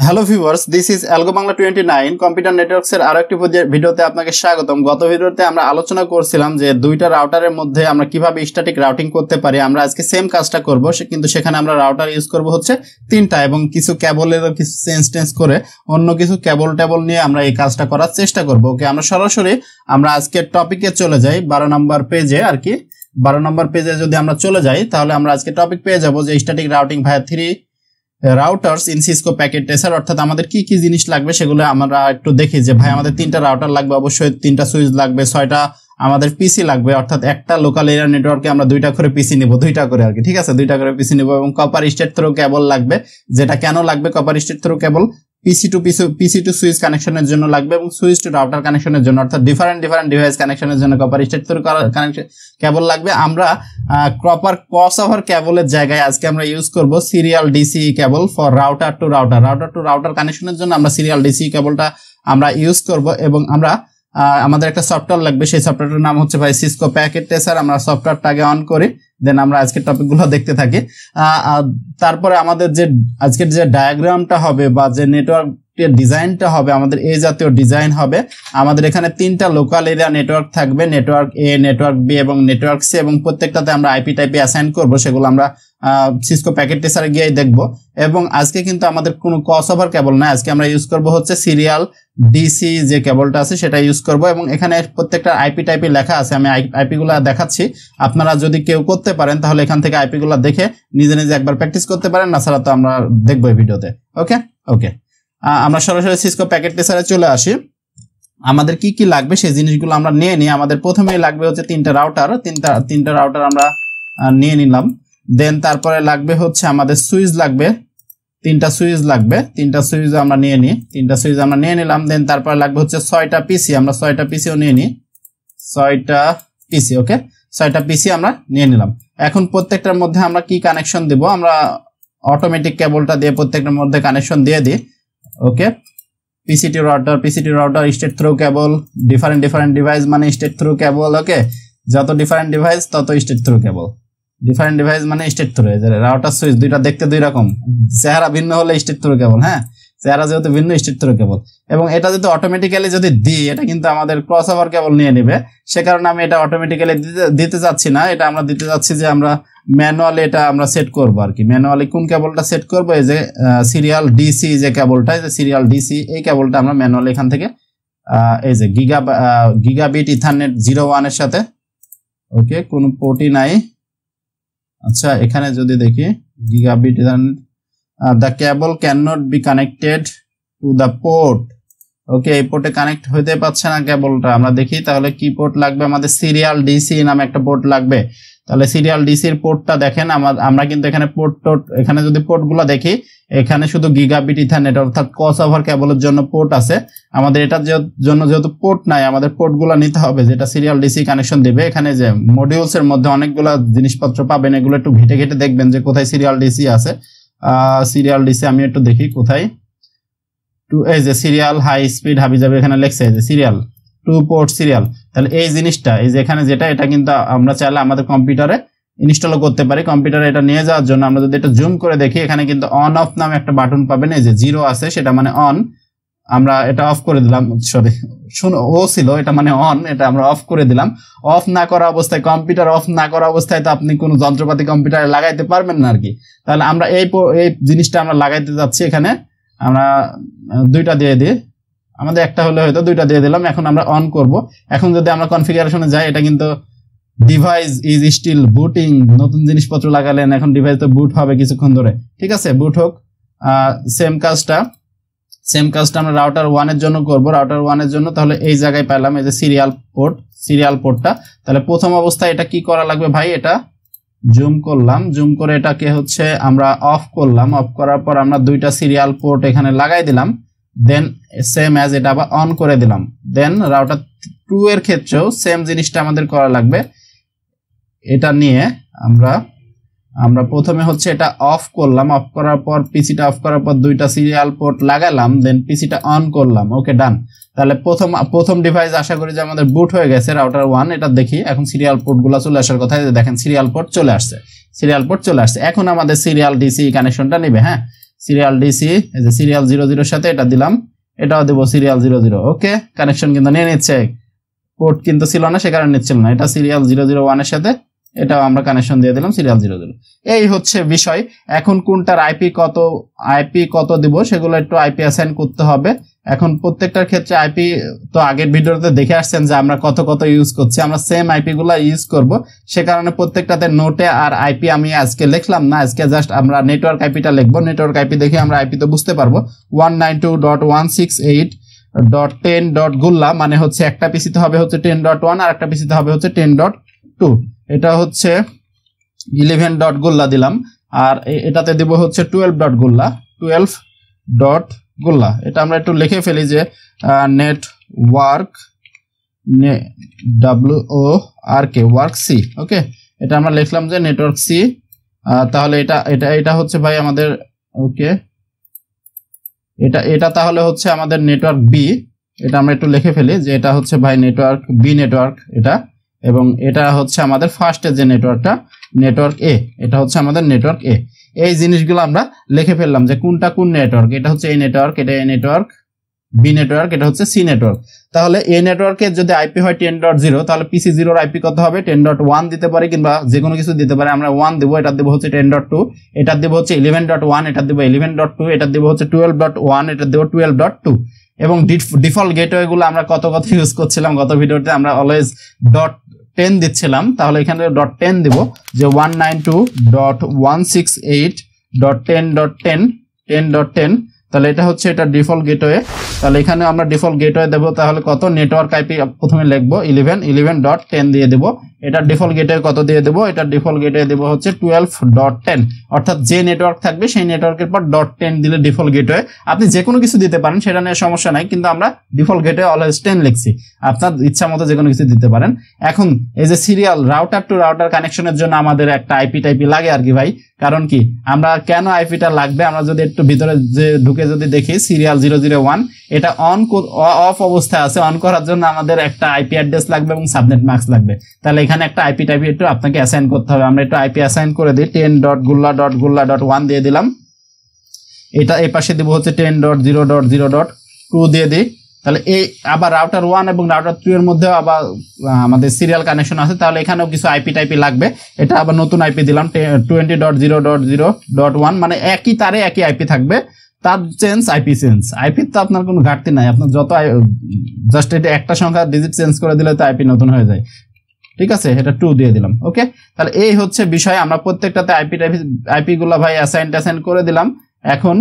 Hello viewers, this is algo Bangla 29 computer networks এর আরো একটি ভিডিওতে আপনাকে স্বাগতম। গত ভিডিওতে আমরা আলোচনা করছিলাম যে দুইটা রাউটারের মধ্যে আমরা কিভাবে স্ট্যাটিক রাউটিং করতে পারি। আমরা আজকে সেম কাজটা করব, কিন্তু সেখানে আমরা রাউটার ইউজ করব হচ্ছে তিনটা এবং কিছু কেবলেরও কিছু চেঞ্জ করে অন্য কিছু কেবল নিয়ে আমরা এই কাজটা করার চেষ্টা করব। ওকে, আমরা সরাসরি আজকের টপিকে চলে যাই 12 নম্বর পেজে আর কি। 12 নম্বর পেজে যদি আমরা চলে যাই তাহলে আমরা আজকে টপিক পেয়ে যাব যে static routing via 3 routers in Cisco packet tracer. অর্থাৎ আমাদের কি কি জিনিস লাগবে সেগুলো আমরা একটু দেখি যে ভাই আমাদের তিনটা রাউটার লাগবে, অবশ্যই তিনটা সুইচ লাগবে, 6টা আমাদের পিসি লাগবে। অর্থাৎ একটা লোকাল এরিয়া নেটওয়ার্কে আমরা দুইটা করে পিসি নিব, দুইটা করে আর কি, ঠিক আছে, দুইটা করে পিসি নিব। এবং কপার স্টেট থ্রু কেবল লাগবে, যেটা কেন লাগবে copper state through cable PC to switch কানেকশনের জন্য লাগবে এবং সুইচ টু রাউটার কানেকশনের জন্য, অর্থাৎ ডিফারেন্ট ডিভাইস কানেকশনের জন্য কপার স্টেট থ্রু কানেকশন কেবল লাগবে। আমরা প্রপার ক্রস ওভার কেবলের জায়গায় আজকে আমরা ইউজ করব serial DC cable for router to router কানেকশনের জন্য আমরা সিরিয়াল ডিসি কেবলটা আমরা ইউজ করব। এবং আমরা আমাদের একটা সফটওয়্যার লাগবে, সেই সফটওয়্যারটার নাম হচ্ছে ভাই সিসকো প্যাকেট ট্রেসার। আমরা সফটওয়্যারটাকে অন করি, দেন আমরা আজকের টপিকগুলো দেখতে থাকি। তারপরে আমাদের যে আজকের যে ডায়াগ্রামটা হবে বা যে নেটওয়ার্কের ডিজাইনটা হবে, আমাদের এই জাতীয় ডিজাইন হবে। আমাদের এখানে তিনটা লোকাল এরিয়া নেটওয়ার্ক থাকবে, নেটওয়ার্ক এ, নেটওয়ার্ক বি এবং নেটওয়ার্ক সি, এবং প্রত্যেকটাতে আমরা আইপি টাইপে অ্যাসাইন করব। সেগুলো আমরা সিসকো প্যাকেট ট্রেসারে গিয়ে দেখব। এবং আজকে কিন্তু আমাদের কোনো ক্রস ওভার কেবল না, আজকে আমরা ইউজ করব হচ্ছে সিরিয়াল ডিসি যে কেবলটা আছে সেটা ইউজ করব। এবং এখানে প্রত্যেকটা আইপি টাইপে লেখা আছে, আমি আইপি গুলা দেখাচ্ছি। আপনারা যদি কেউ করতে পারেন তাহলে এখান থেকে আইপি গুলা দেখে নিজে নিজে একবার প্র্যাকটিস করতে পারেন, না ছাড়া তো আমরা দেখবো এই ভিডিওতে। ওকে, আমরা সরাসরি সিসকো প্যাকেট ট্রেসারে চলে আসি। আমাদের কি কি লাগবে সেই জিনিসগুলো আমরা নিয়ে নিই। আমাদের প্রথমেই লাগবে হচ্ছে তিনটা রাউটার আমরা নিয়ে নিলাম। দেন তারপরে লাগবে হচ্ছে আমাদের সুইচ লাগবে, তিনটা সুইচ আমরা নিয়ে নিই, তিনটা সুইচ আমরা নিয়ে নিলাম। দেন তারপরে লাগবে হচ্ছে 6টা পিসি, আমরা 6টা পিসিও নিয়ে নিই, 6টা পিসি। ওকে, 6টা পিসি আমরা নিয়ে নিলাম। এখন প্রত্যেকটার মধ্যে আমরা কি কানেকশন দিব, আমরা অটোমেটিক কেবলটা দিয়ে প্রত্যেকটার মধ্যে কানেকশন দিয়ে দিই। ওকে, পিসিটি রাউটার স্টেট থ্রু কেবল, ডিফারেন্ট ডিভাইস মানে স্টেট থ্রু কেবল। ওকে, যত ডিফারেন্ট ডিভাইস তত স্টেট থ্রু কেবল, ডিফারেন্ট ডিভাইস মানে স্টেট থ্রু। রাউটার সুইচ দুইটা দেখতে দুই রকম, চেহারা ভিন্ন হলে স্টেট থ্রু কেবল, হ্যাঁ, চেহারা যেহেতু ভিন্ন স্টেট থ্রু কেবল। এবং এটা যদি অটোমেটিক্যালি যদি দিই, এটা কিন্তু আমাদের ক্রস ওভার কেবল নিয়ে নেবে, সে কারণে আমি এটা অটোমেটিক্যালি দিতে যাচ্ছি না। এটা আমরা দিতে যাচ্ছি যে আমরা ম্যানুয়ালি এটা আমরা সেট করবো আর কি। ম্যানুয়ালি কোন কেবলটা সেট করবো, এই যে সিরিয়াল ডিসি যে কেবলটা, এই যে সিরিয়াল ডিসি, এই কেবলটা আমরা ম্যানুয়ালি এখান থেকে এই যে গিগাবিট ইথারনেট 01 এর সাথে। ওকে, কোনো পোর্টই নাই। আচ্ছা, এখানে যদি দেখি gigabit ethernet, the cable can not be connected to the port. Okay, এই পোর্টে কানেক্ট হইতে পারছে না কেবলটা। আমরা দেখি তাহলে কি পোর্ট লাগবে, আমাদের সিরিয়াল ডিসি নামে একটা পোর্ট লাগবে। তাহলে সিরিয়াল ডিসির পোর্টটা দেখেন, আমরা কিন্তু এখানে এখানে যদি পোর্টগুলো দেখি, এখানে শুধু গিগাবিট ইথারনেট অর্থাৎ ক্রস ওভার কেবলের জন্য পোর্ট আছে। আমাদের এটার জন্য যেহেতু পোর্ট নাই, আমাদের পোর্টগুলো নিতে হবে যেটা সিরিয়াল ডিসি কানেকশন দিবে। এখানে যে মডিউলস এর মধ্যে অনেকগুলো জিনিসপত্র পাবেন, এগুলো একটু ঘেটে দেখবেন যে কোথায় সিরিয়াল ডিসি আছে। সিরিয়াল ডিসি আমি একটু দেখি কোথায়, এই যে সিরিয়াল হাই স্পিড হাবিজাবি এখানে লেখছে, যে সিরিয়াল 2 পোর্ট সিরিয়াল। তাহলে এই জিনিসটা, এই যে এখানে যেটা, এটা কিন্তু আমরা চাইলে আমাদের কম্পিউটারে ইনস্টলও করতে পারি। কম্পিউটারে এটা নিয়ে যাওয়ার জন্য আমরা যদি এটা জুম করে দেখি, এখানে কিন্তু অন অফ নামে একটা বাটন পাবেন, এই যে 0 আছে সেটা মানে অন। আমরা এটা অফ করে দিলাম, সরি শুনো, ও ছিল, এটা মানে অন, এটা আমরা অফ করে দিলাম। অফ না করা অবস্থায়, কম্পিউটার অফ না করা অবস্থায় তো আপনি কোনো যন্ত্রপাতি কম্পিউটারে লাগাইতে পারবেন না আর কি। তাহলে আমরা এই জিনিসটা আমরা লাগাইতে যাচ্ছি। এখানে আমরা দুইটা দিয়ে দিই, আমাদের একটা হলে হয়তো দুইটা দিয়ে দিলাম। এখন আমরা অন করব। এখন যদি আমরা কনফিগারেশনে যাই, এটা কিন্তু ডিভাইস ইজ স্টিল বুটিং, নতুন জিনিসপত্র লাগালেন, এখন ডিভাইস তো বুট হবে কিছুক্ষণ ধরে, ঠিক আছে, বুট হোক। সেম কাজটা আমরা রাউটার 1 এর জন্য করব, রাউটার 1 এর জন্য। তাহলে এই জায়গায় পেলাম এই যে সিরিয়াল পোর্টটা। তাহলে প্রথম অবস্থায় এটা কি করা লাগবে ভাই, এটা জুম করলাম, জুম করে এটাকে হচ্ছে আমরা অফ করলাম। অফ করার পর আমরা দুইটা সিরিয়াল পোর্ট এখানে লাগাই দিলাম। দেন সেম অ্যাজ এটা আবার অন করে দিলাম। দেন রাউটার 2 এর ক্ষেত্রেও সেম জিনিসটা আমাদের করা লাগবে। এটা নিয়ে আমরা প্রথমে হচ্ছে এটা অফ করলাম, অফ করার পর পিসিটা অফ করার পর দুইটা সিরিয়াল পোর্ট লাগালাম, দেন পিসিটা অন করলাম। ওকে, ডান। তাহলে প্রথম ডিভাইস আশা করি যে আমাদের বুট হয়ে গেছে রাউটার 1। এটা দেখি এখন সিরিয়াল পোর্টগুলো চলে আসার কথা, দেখেন সিরিয়াল পোর্ট চলে আসছে। এখন আমাদের সিরিয়াল ডিসি কানেকশনটা নেবে। হ্যাঁ, সিরিয়াল ডিসি, এই যে সিরিয়াল 00 সাথে এটা দিলাম, এটাও দেব সিরিয়াল 00। ওকে, কানেকশন কিন্তু নিয়ে নিচ্ছে, পোর্ট কিন্তু ছিল না সে কারণে নিচ্ছিল না। এটা সিরিয়াল 001 এর সাথে এটাও আমরা কানেকশন দিয়ে দিলাম সিরিয়াল 00। এই হচ্ছে বিষয়। এখন কোনটার আইপি কত দিব সেগুলো একটু আইপি অ্যাসাইন করতে হবে। এখন প্রত্যেকটার ক্ষেত্রে আইপি তো আগের ভিডিওতে দেখে আসছেন যে আমরা কত ইউজ করছি, আমরা সেম আইপি গুলা ইউজ করব। সে কারণে প্রত্যেকটাতে নোটে আর আইপি আমি আজকে লিখলাম না, আজকে জাস্ট আমরা নেটওয়ার্ক আইপিটা লিখবো। নেটওয়ার্ক আইপি দেখে আমরা আইপি তো বুঝতে পারবো। 192.168.10.গুল্লা মানে হচ্ছে একটা পিসিতে হবে হচ্ছে 10.1 আর একটা পিসিতে হবে হচ্ছে 10.2। এটা হচ্ছে 11.গুল্লা দিলাম, আর এটাতে দিব হচ্ছে 12.গুল্লা। এটা আমরা একটু লিখে ফেলি যে নেটওয়ার্ক ওয়ার্ক সি। ওকে, এটা আমরা লিখলাম যে নেটওয়ার্ক সি। তাহলে এটা হচ্ছে ভাই আমাদের, ওকে, এটা তাহলে হচ্ছে আমাদের নেটওয়ার্ক বি। এটা আমরা একটু লিখে ফেলি যে এটা হচ্ছে ভাই নেটওয়ার্ক বি নেটওয়ার্ক এটা, এবং এটা হচ্ছে আমাদের ফার্স্টের যে নেটওয়ার্কটা নেটওয়ার্ক এ, এটা হচ্ছে আমাদের নেটওয়ার্ক এ। এই জিনিসগুলো আমরা লিখে ফেললাম যে কোনটা কোন নেটওয়ার্ক। এটা হচ্ছে এই নেটওয়ার্ক, এটা এই নেটওয়ার্ক, বি নেটওয়ার্ক, এটা হচ্ছে সি নেটওয়ার্ক। তাহলে এই নেটওয়ার্কের যদি আইপি হয় 10.0 তাহলে পিসি 0 আইপি কত হবে 10.1 দিতে পারি, কিংবা যে কোনো কিছু দিতে পারে। আমরা 1 দেবো, এটা দেবো হচ্ছে 10.2, এটা দেবো হচ্ছে 11.1, এটা দেবো 11.2, এটা দেবো হচ্ছে 12.1, এটা দেবো 12.2। এবং ডিফল্ট গেটওয়ে গুলো আমরা কত ইউজ করছিলাম গত ভিডিওতে, আমরা অলওয়েজ .10 দিচ্ছিলাম। তাহলে এখানে .10 দিব যে 192.168.10.10, তাহলে এটা হচ্ছে এটা ডিফল্ট গেটওয়ে। তাহলে এখানে আমরা ডিফল্ট গেটওয়ে দেবো, তাহলে কত নেটওয়ার্ক আইপি প্রথমে লিখবো 11.10 দিয়ে দেবো। এটা ডিফল্ট গেটওয়ে কত দিয়ে দেবো, এটা ডিফল্ট গেটওয়ে দেবো হচ্ছে 12.10, অর্থাৎ যে নেটওয়ার্ক থাকবে সেই নেটওয়ার্কের পর .10 দিলে ডিফল্ট গেটওয়ে। আপনি যে কোনো কিছু দিতে পারেন, সেটা নিয়ে সমস্যা নাই, কিন্তু আমরা ডিফল্ট গেটওয়ে অলওয়েজ 10 লিখছি। আপনার ইচ্ছা মতো যে কোনো কিছু দিতে পারেন। এখন এই যে সিরিয়াল রাউটার টু রাউটার কানেকশনের জন্য আমাদের একটা আইপি টাইপি লাগে আর কি ভাই। কারণ কি, আমরা কেন আইপিটা লাগবে, আমরা যদি একটু ভিতরে যে ঢুকে যদি দেখি সিরিয়াল 001, এটা অফ অবস্থায় আছে। অন করার জন্য আমাদের একটা আইপি অ্যাড্রেস লাগবে এবং সাবনেট মাস্ক লাগবে। তাহলে এখানে একটা আইপি টাইপি একটু আপনাকে অ্যাসাইন করতে হবে। আমরা একটু আইপি অ্যাসাইন করে দিই, 10.gulla.1 দিয়ে দিলাম। এটা এই পাশে দিব হচ্ছে 10.0.0.2 দিয়ে দিই। তাহলে এই আবার রাউটার 1 এবং রাউটার 2 এর মধ্যে আবার আমাদের সিরিয়াল কানেকশন আছে, তাহলে এখানেও কিছু আইপি টাইপি লাগবে। এটা আবার নতুন আইপি দিলাম 20.0.0.1, মানে একই তারে একই আইপি থাকবে, তার চেঞ্জ আইপি চেঞ্জ। আইপির তো আপনার কোনো ঘাটতি নাই, আপনার যত জাস্ট এটা একটা সংখ্যা ডিজিট চেঞ্জ করে দিলে তো আইপি নতুন হয়ে যায়। ঠিক আছে, এটা 2 দিয়ে দিলাম। ওকে, তাহলে এই হচ্ছে বিষয়। আমরা প্রত্যেকটাতে আইপি গুলা ভাই অ্যাসাইন করে দিলাম। এখন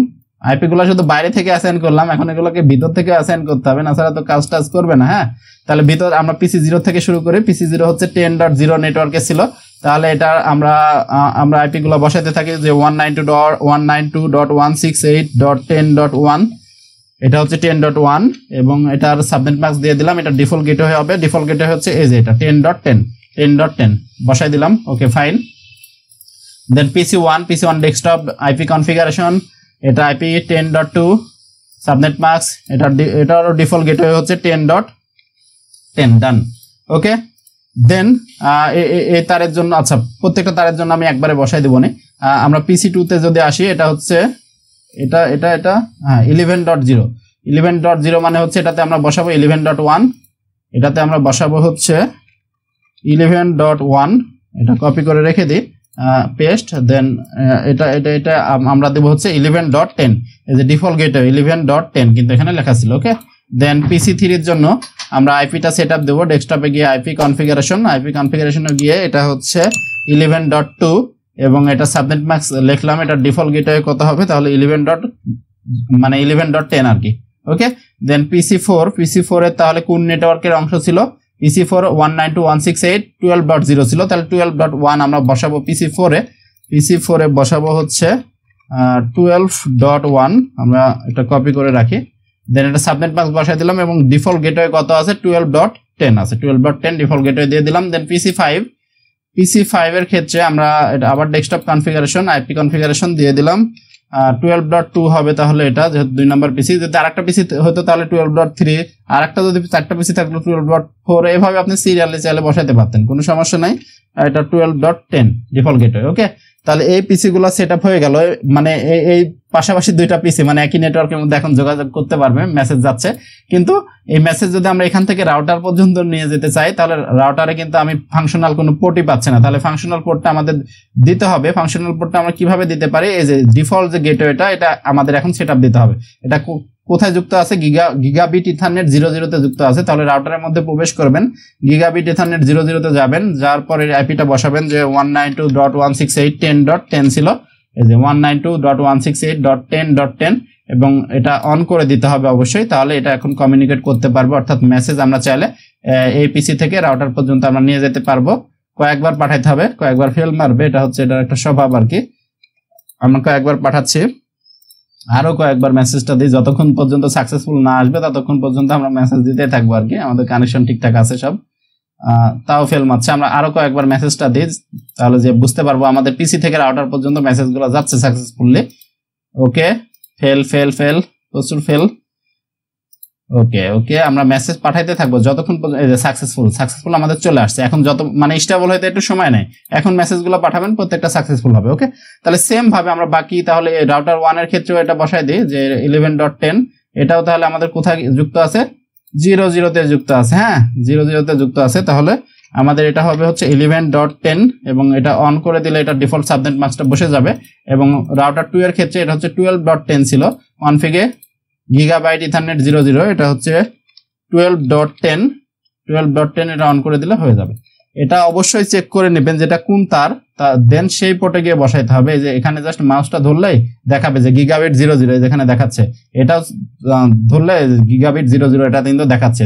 আইপি গুলা শুধু বাইরে থেকে অ্যাসাইন করলাম, এখন এগুলোকে ভিতর থেকে অ্যাসাইন করতে হবে, না ছাড়া তো কাজ করবে না। হ্যাঁ, তাহলে ভিতর আমরা পিসি 0 থেকে শুরু করি। পিসি 0 হচ্ছে 10.0 নেটওয়ার্কে ছিল, তাহলে এটা আমরা আইপি গুলো বসাতে থাকি যে 192.168.10.1, এটা হচ্ছে 10.1 এবং এটার সাবনেট মাস্ক দিয়ে দিলাম। এটা ডিফল্ট গেটওয়ে হবে। ডিফল্ট গেটওয়ে হচ্ছে এই যে এটা 10.10 বসাই দিলাম। ওকে, ফাইন। দেন PC1 ডেস্কটপ আইপি কনফিগারেশন, এটা আইপি 10.2 সাবনেট মাস্ক, এটার ডিফল্ট গেটওয়ে হচ্ছে 10.10। ডান। ওকে, দেন এই তারের জন্য, আচ্ছা প্রত্যেকটা তারের জন্য আমি একবারে বসাই দেবো না। আমরা PC2 তে যদি আসি, এটা হচ্ছে এটা 11.0 মানে হচ্ছে এটাতে আমরা বসাবো 11.1, এটাতে আমরা বসাবো হচ্ছে 11.1। এটা কপি করে রেখে দিই, পেস্ট। দেন এটা আমরা দেবো হচ্ছে 11.10, এই যে ডিফল্ট গেটওয়ে 11.10 কিন্তু এখানে লেখা ছিল। ওকে, দেন PC3 এর জন্য আমরা আইপিটা সেট আপ দেবো। ডেস্কটপে গিয়ে আইপি কনফিগারেশনে গিয়ে এটা হচ্ছে 11.2 এবং এটা সাবনেট মাস্ক লিখলাম। এটা ডিফল্ট গেটওয়ে কত হবে, তাহলে 11.10 আর কি। ওকে, দেন PC4 এর তাহলে কোন নেটওয়ার্কের অংশ ছিল, PC4 192.168.12.0 ছিল, তাহলে 12.1 আমরা বসাবো PC4 এ বসাবো হচ্ছে 12.1। আমরা এটা কপি করে রাখি। দেন এটা সাবনেট মাস্ক বসাই দিলাম এবং ডিফল্ট গেটওয়ে কত আছে 12.10 আছে, 12.10 ডিফল্ট গেটওয়ে দিয়ে দিলাম। দেন PC5 এর ক্ষেত্রে আমরা এটা আবার ডেস্কটপ কনফিগারেশন আইপি কনফিগারেশন দিয়ে দিলাম। 12.2 হবে, তাহলে এটা যেহেতু 2 নম্বর পিসি, যদি আরেকটা পিসি হতো তাহলে 12.3, আরেকটা যদি 4টা পিসি থাকলো 12.4, এভাবে আপনি সিরিয়ালে চাইলে বসাতে পারতেন, কোনো সমস্যা নাই। এটা 12.10 ডিফল্ট গেটওয়ে। ওকে, তাহলে এই পিসি গুলো সেটআপ হয়ে গেল, মানে এই পাশাপাশি দুইটা পিসি মানে একই নেটওয়ার্কের মধ্যে এখন যোগাযোগ করতে পারবে, মেসেজ যাচ্ছে। কিন্তু এই মেসেজ যদি আমরা এখান থেকে রাউটার পর্যন্ত নিয়ে যেতে চাই তাহলে রাউটারে কিন্তু আমি ফাংশনাল কোনো পোর্টই পাচ্ছি না, তাহলে ফাংশনাল পোর্টটা আমাদের দিতে হবে। ফাংশনাল পোর্টটা আমরা কিভাবে দিতে পারি, এই যে ডিফল্ট যে গেটওয়েটা এটা আমাদের এখন সেটআপ দিতে হবে। এটা কোথায় যুক্ত আছে, গিগাবিট ইথারনেট 00 তে যুক্ত আছে। তাহলে রাউটারের মধ্যে প্রবেশ করবেন, গিগাবিট ইথারনেট 00 তে যাবেন, যার পরে আইপিটা বসাবেন যে 192.168.10.10 ছিল, এই যে 192.168.10.10 এবং এটা অন করে দিতে হবে অবশ্যই, তাহলে এটা এখন কমিউনিকেট করতে পারবো। অর্থাৎ মেসেজ আমরা চাইলে এই পিসি থেকে রাউটার পর্যন্ত আমরা নিয়ে যেতে পারবো। কয়েকবার পাঠাইতে হবে, কয়েকবার ফেল মারবে, এটা হচ্ছে এটার একটা স্বভাব আর কি। আমরা কয়েকবার পাঠাচ্ছি, আরো কয়েকবার মেসেজটা দিই, যতক্ষণ পর্যন্ত সাকসেসফুল না আসবে ততক্ষণ পর্যন্ত আমরা মেসেজ দিতে থাকবো আর কি। আমাদের কানেকশন ঠিকঠাক আছে সব, তাও ফেল মারছে। আমরা আরো কয়েকবার মেসেজটা দিই, তাহলে যে বুঝতে পারবো আমাদের পিসি থেকে রাউটার পর্যন্ত মেসেজগুলো যাচ্ছে সাকসেসফুলি। ওকে, ফেল ফেল ফেল, প্রচুর ফেল। ওকে ওকে, আমরা মেসেজ পাঠাইতে থাকবো যতক্ষণ পর্যন্ত সাকসেসফুল আমাদের চলে আসছে। এখন যত মানে স্টেবল হইতে একটু সময় নেই, এখন মেসেজগুলো পাঠাবেন, প্রত্যেকটা সাকসেসফুল হবে। ওকে, তাহলে সেম ভাবে আমরা বাকি তাহলে রাউটার 1 এর ক্ষেত্রেও এটা বসাই দিই যে 11.10, এটাও তাহলে আমাদের কোথায় যুক্ত আছে, 00 তে যুক্ত আছে। হ্যাঁ, 00 তে যুক্ত আছে। তাহলে আমাদের এটা হবে হচ্ছে 11.10 এবং এটা অন করে দিলে এটা ডিফল্ট সাবনেট মাস্কটা বসে যাবে। এবং রাউটার 2 এর ক্ষেত্রে এটা হচ্ছে 12.10 ছিল, কনফিগে গিগাবাইট ইথারনেট 00, এটা হচ্ছে 12.10 এটা অন করে দিলে হয়ে যাবে। এটা অবশ্যই চেক করে নেবেন যেটা কোন তার, দেন সেই পোর্টে গিয়ে বসাইতে হবে। যে এখানে জাস্ট মাউসটা ধরলেই দেখাবে যে গিগাবিট 00 যেখানে দেখাচ্ছে, এটা ধরলে গিগাবিট 00 এটা কিন্তু দেখাচ্ছে।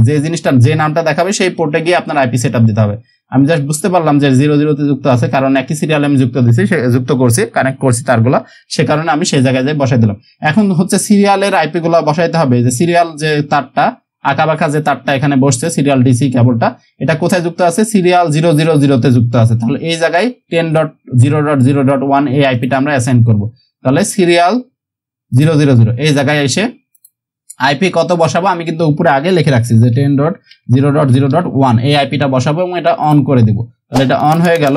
যে জিনিসটা যে নামটা দেখাবে সেই পোর্টে গিয়ে আপনার আইপি সেটআপ দিতে হবে। আমি জাস্ট বুঝতে পারলাম যে 00 তে যুক্ত আছে, কারণ একই সিরিয়ালে আমি যুক্ত করছি, কানেক্ট করছি তারগুলা, সে কারণে আমি সেই জায়গায় যাই বসাই দিলাম। এখন হচ্ছে সিরিয়ালের আইপি গুলা বসাইতে হবে। যে সিরিয়াল যে তারটা আঁকাবাঁকা যে তারটা এখানে বসছে, সিরিয়াল ডিসি কেবলটা, এটা কোথায় যুক্ত আছে, সিরিয়াল 000 তে যুক্ত আছে। তাহলে এই জায়গায় 10.0.0.1 এই আইপিটা আমরা অ্যাসাইন করব। তাহলে সিরিয়াল 000 এই জায়গায় এসে আইপি কত বসাবো আমি কিন্তু উপরে আগে লিখে রাখছি যে 10.0.0.1 এই আইপিটা বসাবো এবং এটা অন করে দিব। তাহলে এটা অন হয়ে গেল।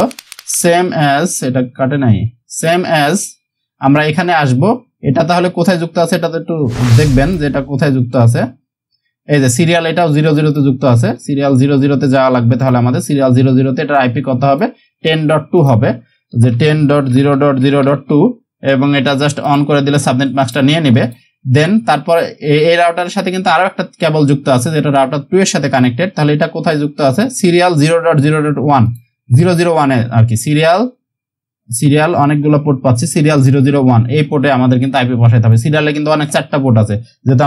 সেম অ্যাজ, এটা কাটে নাই, সেম অ্যাজ আমরা এখানে আসব। এটা তাহলে কোথায় যুক্ত আছে এটা তো একটু দেখবেন যে এটা কোথায় যুক্ত আছে। এই যে সিরিয়াল এটাও 00 তে যুক্ত আছে, সিরিয়াল 00 তে যাওয়া লাগবে। তাহলে আমাদের সিরিয়াল 00 তে এটার আইপি কত হবে, 10.2 হবে, যে 10.0.0.2 এবং এটা জাস্ট অন করে দিলে সাবনেট মাস্কটা নিয়ে নেবে। দেন তারপর এই রাউটারের সাথে কিন্তু আরো একটা কেবল যুক্ত আছে যেটা রাউটার 2 এর সাথে কানেক্টেড। তাহলে এটা কোথায় যুক্ত আছে, সিরিয়াল 0.0.1 001 এ আর কি। সিরিয়াল অনেকগুলো পোর্ট পাচ্ছি, সিরিয়াল 001 এই পোর্টে আমাদের কিন্তু আইপি বসাইতে হবে। সিরিয়ালে কিন্তু অনেক 4টা পোর্ট আছে, যেহেতু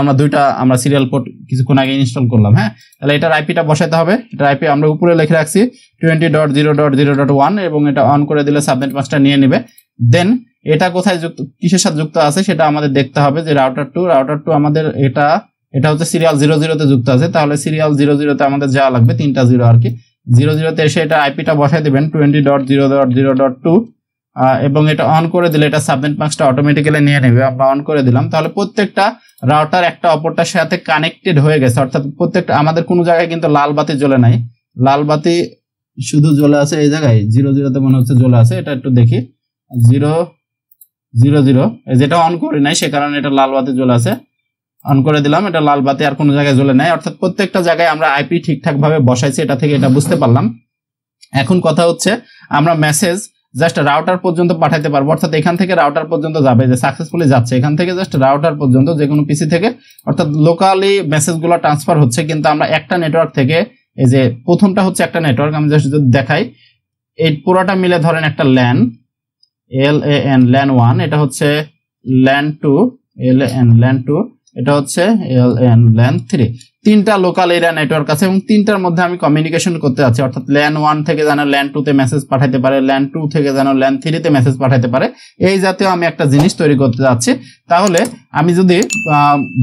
আমরা সিরিয়াল পোর্ট কিছুক্ষণ আগে ইনস্টল করলাম। হ্যাঁ, তাহলে এটার আইপিটা বসাইতে হবে। এটার আইপি আমরা উপরে লিখে রাখছি 20.0.0.1 এবং এটা অন করে দিলে সাবনেট মাস্কটা নিয়ে নেবে। দেন এটা কোথায় যুক্ত, কিসের সাথে যুক্ত আছে সেটা আমাদের দেখতে হবে। যে রাউটার 2 আমাদের এটা হচ্ছে সিরিয়াল 00 তে যুক্ত আছে। তাহলে সিরিয়াল 00 তে আমাদের যাওয়া লাগবে, 3টা 0 আর কি। 00 তে এসে এটা আইপিটা বসাই দিবেন 20.0.0.2 এবং এটা অন করে দিলে এটা সাবনেট মাস্কটা অটোমেটিক্যালি নিয়ে নেবে। আমরা অন করে দিলাম। তাহলে প্রত্যেকটা রাউটার একটা অপরটার সাথে কানেক্টেড হয়ে গেছে, অর্থাৎ প্রত্যেকটা আমাদের কোনো জায়গায় কিন্তু লাল বাতি জ্বলে নাই, লাল বাতি শুধু জ্বলে আছে এই জায়গায় 00 তে মনে হচ্ছে জ্বলে আছে। এটা একটু দেখি, 0.0.0 যেটা অন করে নাই সে কারণে এটা লাল বাতি জ্বলে আছে। অন করে দিলাম, এটা লাল বাতি আর কোনো জায়গায় জ্বলে নাই, অর্থাৎ প্রত্যেকটা জায়গায় আমরা আইপি ঠিকঠাক ভাবে বসাইছি। এটা থেকে এটা বুঝতে পারলাম। এখন কথা হচ্ছে আমরা মেসেজ জাস্ট রাউটার পর্যন্ত পাঠাইতে পারবো, অর্থাৎ এখান থেকে রাউটার পর্যন্ত যাবে, যে সাকসেসফুলি যাচ্ছে এখান থেকে জাস্ট রাউটার পর্যন্ত যে কোনো পিসি থেকে, অর্থাৎ লোকালি মেসেজগুলো ট্রান্সফার হচ্ছে। কিন্তু আমরা একটা নেটওয়ার্ক থেকে, এই যে প্রথমটা হচ্ছে একটা নেটওয়ার্ক, আমি জাস্ট যদি দেখাই, এই পুরোটা মিলে ধরেন একটা ল্যান, LAN 1, এটা হচ্ছে LAN 2, LAN 2, এটা হচ্ছে LAN 3, 3টা লোকাল এরিয়া নেটওয়ার্ক আছে এবং 3টার মধ্যে আমি কমিউনিকেশন করতে যাচ্ছি। অর্থাৎ LAN 1 থেকে যেন LAN 2 তে মেসেজ পাঠাইতে পারে, LAN 2 থেকে যেন LAN 3 তে মেসেজ পাঠাইতে পারে, এই জাতীয় আমি একটা জিনিস তৈরি করতে যাচ্ছি। তাহলে আমি যদি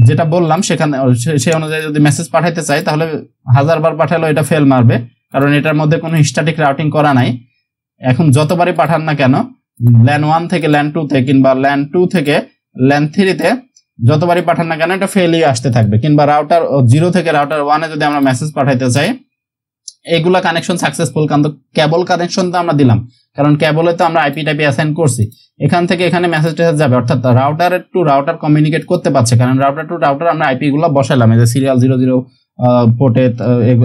যেটা বললাম সেখানে সেই অনুযায়ী যদি মেসেজ পাঠাইতে চাই তাহলে 1000 বার পাঠালেও এটা ফেল মারবে, কারণ এটার মধ্যে কোনো স্ট্যাটিক রাউটিং করা নাই। এখন যতবারই পাঠান না কেন LAN 1 থেকে LAN 2 তে কিংবা LAN 2 থেকে LAN 3 তে যতবারই পাঠান না কেন এটা ফেলই আসতে থাকবে। কিংবা রাউটার 0 থেকে রাউটার 1 এ যদি আমরা মেসেজ পাঠাইতে চাই এইগুলা কানেকশন সাকসেসফুল, কিন্তু কেবল কানেকশন তো আমরা দিলাম, কারণ কেবলে তো আমরা আইপি টাইপি অ্যাসাইন করছি। এখান থেকে এখানে মেসেজ টেসেজ যাবে, অর্থাৎ রাউটার টু রাউটার কমিউনিকেট করতে পারছে, কারণ রাউটার টু রাউটার আমরা আইপি গুলো বসাইলাম, এই যে সিরিয়াল 00 পোর্টে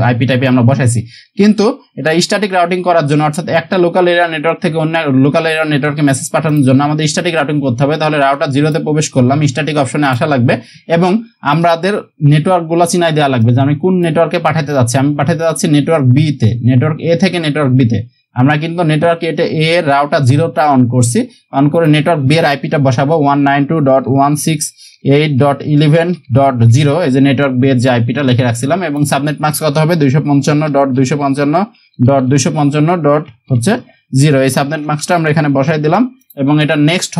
আইপি টাইপি আমরা বসাইছি। কিন্তু এটা স্ট্যাটিক রাউটিং করার জন্য, অর্থাৎ একটা লোকাল এরিয়া নেটওয়ার্ক থেকে অন্য লোকাল এরিয়া নেটওয়ার্কে মেসেজ পাঠানোর জন্য আমাদের স্ট্যাটিক রাউটিং করতে হবে। তাহলে রাউটার 0-তে প্রবেশ করলাম, স্ট্যাটিক অপশনে আসা লাগবে এবং আমাদের নেটওয়ার্ক গুলো চিনাই দেওয়া লাগবে যে আমি কোন নেটওয়ার্কে পাঠাতে যাচ্ছি। আমি পাঠাতে যাচ্ছি নেটওয়ার্ক বি তে, নেটওয়ার্ক এ থেকে নেটওয়ার্ক বি তে। আমরা কিন্তু নেটওয়ার্ক এ এর রাউটার 0টা অন করছি, অন করে নেটওয়ার্ক বি এর আইপিটা বসাবো 192.168.11.0, এই যে নেটওয়ার্ক বি এর যে আইপিটা লিখে রাখছিলাম। এবং সাবনেট মাস্ক কত হবে 255.255.0, এই সাবনেট মাস্কটা আমরা এখানে বসাই দিলাম। এবং এটা নেক্সট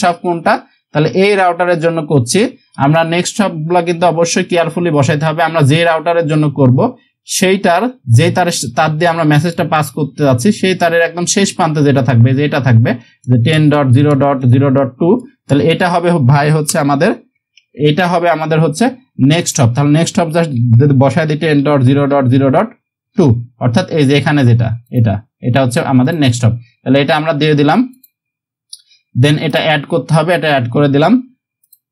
হপ কোনটা, তাহলে এই রাউটারের জন্য করছি আমরা। নেক্সট হপ গুলা কিন্তু অবশ্যই কেয়ারফুলি বসাইতে হবে। আমরা যে রাউটারের জন্য করব সেইটার যে তার দিয়ে আমরা মেসেজটা পাস করতে যাচ্ছি, সেই তারের একদম শেষ প্রান্তে যেটা থাকবে, যে এটা থাকবে যে 10.0.0.2, তাহলে এটা হবে ভাই হচ্ছে আমাদের, এটা হবে আমাদের হচ্ছে নেক্সট হপ। তাহলে নেক্সট হপ জাস্ট বসায় দিই 10.0.0.2, অর্থাৎ এই যে এখানে যেটা এটা হচ্ছে আমাদের নেক্সট হপ। তাহলে এটা আমরা দিয়ে দিলাম, দেন এটা অ্যাড করতে হবে, এটা অ্যাড করে দিলাম।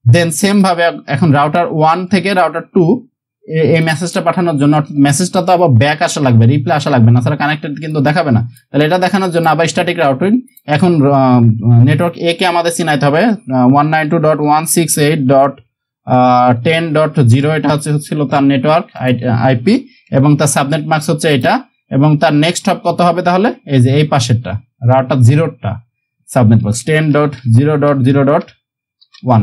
দেন সেম ভাবে এখন রাউটার 1 থেকে রাউটার 2 এই মেসেজটা পাঠানোর জন্য, মেসেজটা তো আবার ব্যাক আসা লাগবে, রিপ্লাই আসা লাগবে না, তাহলে কানেক্টেড কিন্তু দেখাবে না। তাহলে এটা দেখানোর জন্য আবার স্ট্যাটিক রাউটিং, এখন নেটওয়ার্ক এ কে আমাদের চিনাইতে হবে 192.168.10.0, এটা ছিল তার নেটওয়ার্ক আইপি এবং তার সাবনেট মাস্ক হচ্ছে এটা। এবং তার নেক্সট হপ কত হবে, তাহলে এই যে এই পাশেরটা রাউটার 0টা সাবনেট মাস্ক 10.0.0.1,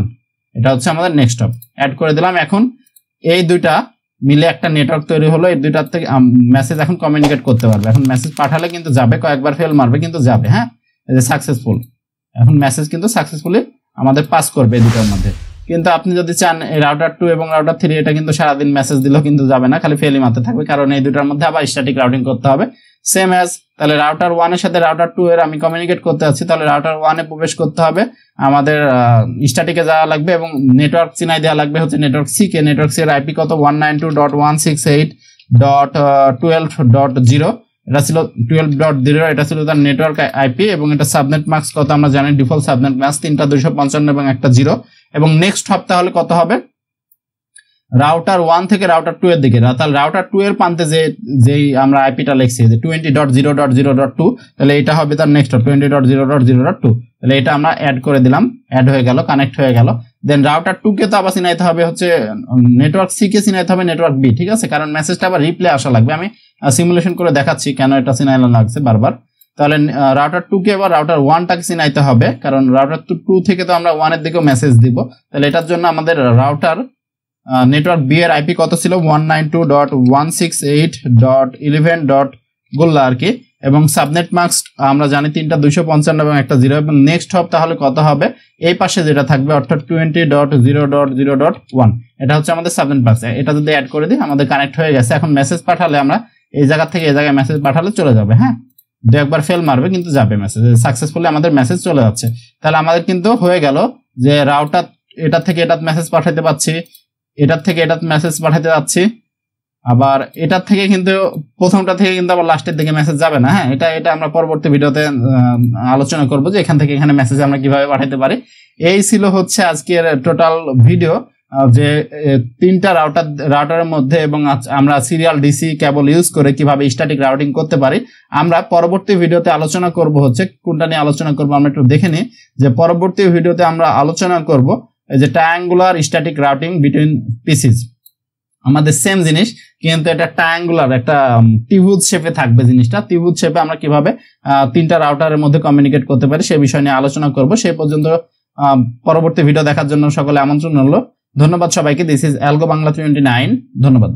এটা হচ্ছে আমাদের নেক্সট হপ। অ্যাড করে দিলাম। এখন এই দুইটা মিলে একটা নেটওয়ার্ক তৈরি হলো, এই দুইটার থেকে মেসেজ এখন কমিউনিকেট করতে পারবে। এখন মেসেজ পাঠালে কিন্তু যাবে, কয়েকবার ফেল মারবে কিন্তু যাবে। হ্যাঁ, এই যে সাকসেসফুল, এখন মেসেজ কিন্তু সাকসেসফুলি আমাদের পাস করবে এই দুটার মধ্যে। কিন্তু আপনি যদি চান এই রাউটার 2 এবং রাউটার 3 এটা কিন্তু সারাদিন মেসেজ দিলেও কিন্তু যাবে না, খালি ফেলই মারতে থাকবে, কারণ এই দুটার মধ্যে আবার স্ট্যাটিক রাউটিং করতে হবে সেম অ্যাজ। তাহলে রাউটার 1 এর সাথে রাউটার 2 এর আমি কমিউনিকেট করতে যাচ্ছি, তাহলে রাউটার 1 এ প্রবেশ করতে হবে, আমাদের স্ট্যাটিকে যাওয়া লাগবে এবং নেটওয়ার্ক চিনাই দেওয়া লাগবে হচ্ছে network C K. Network C এর আইপি কত 192.168.12.0, এটা ছিল 12.0, এটা ছিল তার নেটওয়ার্ক আইপি। এবং এটা সাবনেট মাস্ক কত আমরা জানি, ডিফল্ট সাবনেট মাস্ক 3টা 255 এবং একটা 0। এবং নেক্সট হপ তাহলে কত হবে, রাউটার 1 থেকে রাউটার 2 এর দিকে, তাহলে রাউটার 2 এর প্রান্তে যেই আমরা আইপিটা লিখছি যে 20.0.0.2, তাহলে এটা হবে তার নেক্সট হপ 20.0.0.2। তাহলে এটা আমরা অ্যাড করে দিলাম, অ্যাড হয়ে গেল, কানেক্ট হয়ে গেল। দেন রাউটার 2 কে তো আবার চিনাইতে হবে হচ্ছে নেটওয়ার্ক সি কে চিনাইতে হবে নেটওয়ার্ক বি, ঠিক আছে, কারণ মেসেজটা আবার রিপ্লাই আসা লাগবে। আমি সিমুলেশন করে দেখাচ্ছি কেন এটা চিনাইলা লাগছে বারবার। তাহলে রাউটার 2 কে এবার রাউটার 1টাকে চিনাইতে হবে, কারণ রাউটার 2 থেকে তো আমরা 1 এর দিকেও মেসেজ দিব। তাহলে এটার জন্য আমাদের রাউটার নেটওয়ার্ক বি এর আইপি কত ছিল 192.168.11. আর কি। এবং সাবনেট মাস্ক আমরা জানি 3টা 255 এবং একটা 0। এবং নেক্সট হপ তাহলে কত হবে, এই পাশে যেটা থাকবে অর্থাৎ 20.0.0.1, এটা হচ্ছে আমাদের সাবনেট মাস্ক। এটা যদি অ্যাড করে দিই আমাদের কানেক্ট হয়ে গেছে। এখন মেসেজ পাঠালে আমরা এই জায়গা থেকে এই জায়গায় মেসেজ পাঠালে চলে যাবে। হ্যাঁ, দু একবার ফেল মারবে কিন্তু যাবে মেসেজ, সাকসেসফুলি আমাদের মেসেজ চলে যাচ্ছে। তাহলে আমাদের কিন্তু হয়ে গেল যে রাউটার এটা থেকে এটা মেসেজ পাঠাতে পারছি, এটার থেকে এটা মেসেজ পাঠাতে যাচ্ছি, আবার এটার থেকে কিন্তু প্রথমটা থেকে কিন্তু আবার লাস্টের দিকে মেসেজ যাবে না। হ্যাঁ, এটা আমরা পরবর্তী ভিডিওতে আলোচনা করবো যে এখান থেকে এখানে মেসেজ আমরা কিভাবে পাঠাতে পারি। এই ছিল হচ্ছে আজকের টোটাল ভিডিও, যে 3টা রাউটারের মধ্যে এবং আমরা সিরিয়াল ডিসি কেবল ইউজ করে কিভাবে স্ট্যাটিক রাউটিং করতে পারি। আমরা পরবর্তী ভিডিওতে আলোচনা করব হচ্ছে কোনটা নিয়ে আলোচনা করব আমরা একটু দেখে নিই। যে পরবর্তী ভিডিওতে আমরা আলোচনা করব এই যে ট্রায়াঙ্গুলার স্ট্যাটিক রাউটিং বিটুইন পিসিস। আমাদের সেম জিনিস কিন্তু এটা ট্রায়াঙ্গুলার একটা ত্রিভুজ শেপে থাকবে জিনিসটা। ত্রিভুজ শেপে আমরা কিভাবে 3টা রাউটারের মধ্যে কমিউনিকেট করতে পারি সেই বিষয় নিয়ে আলোচনা করব। সেই পর্যন্ত পরবর্তী ভিডিও দেখার জন্য সকলে আমন্ত্রণ রইল। ধন্যবাদ সবাইকে। This is algo Bangla 29। ধন্যবাদ।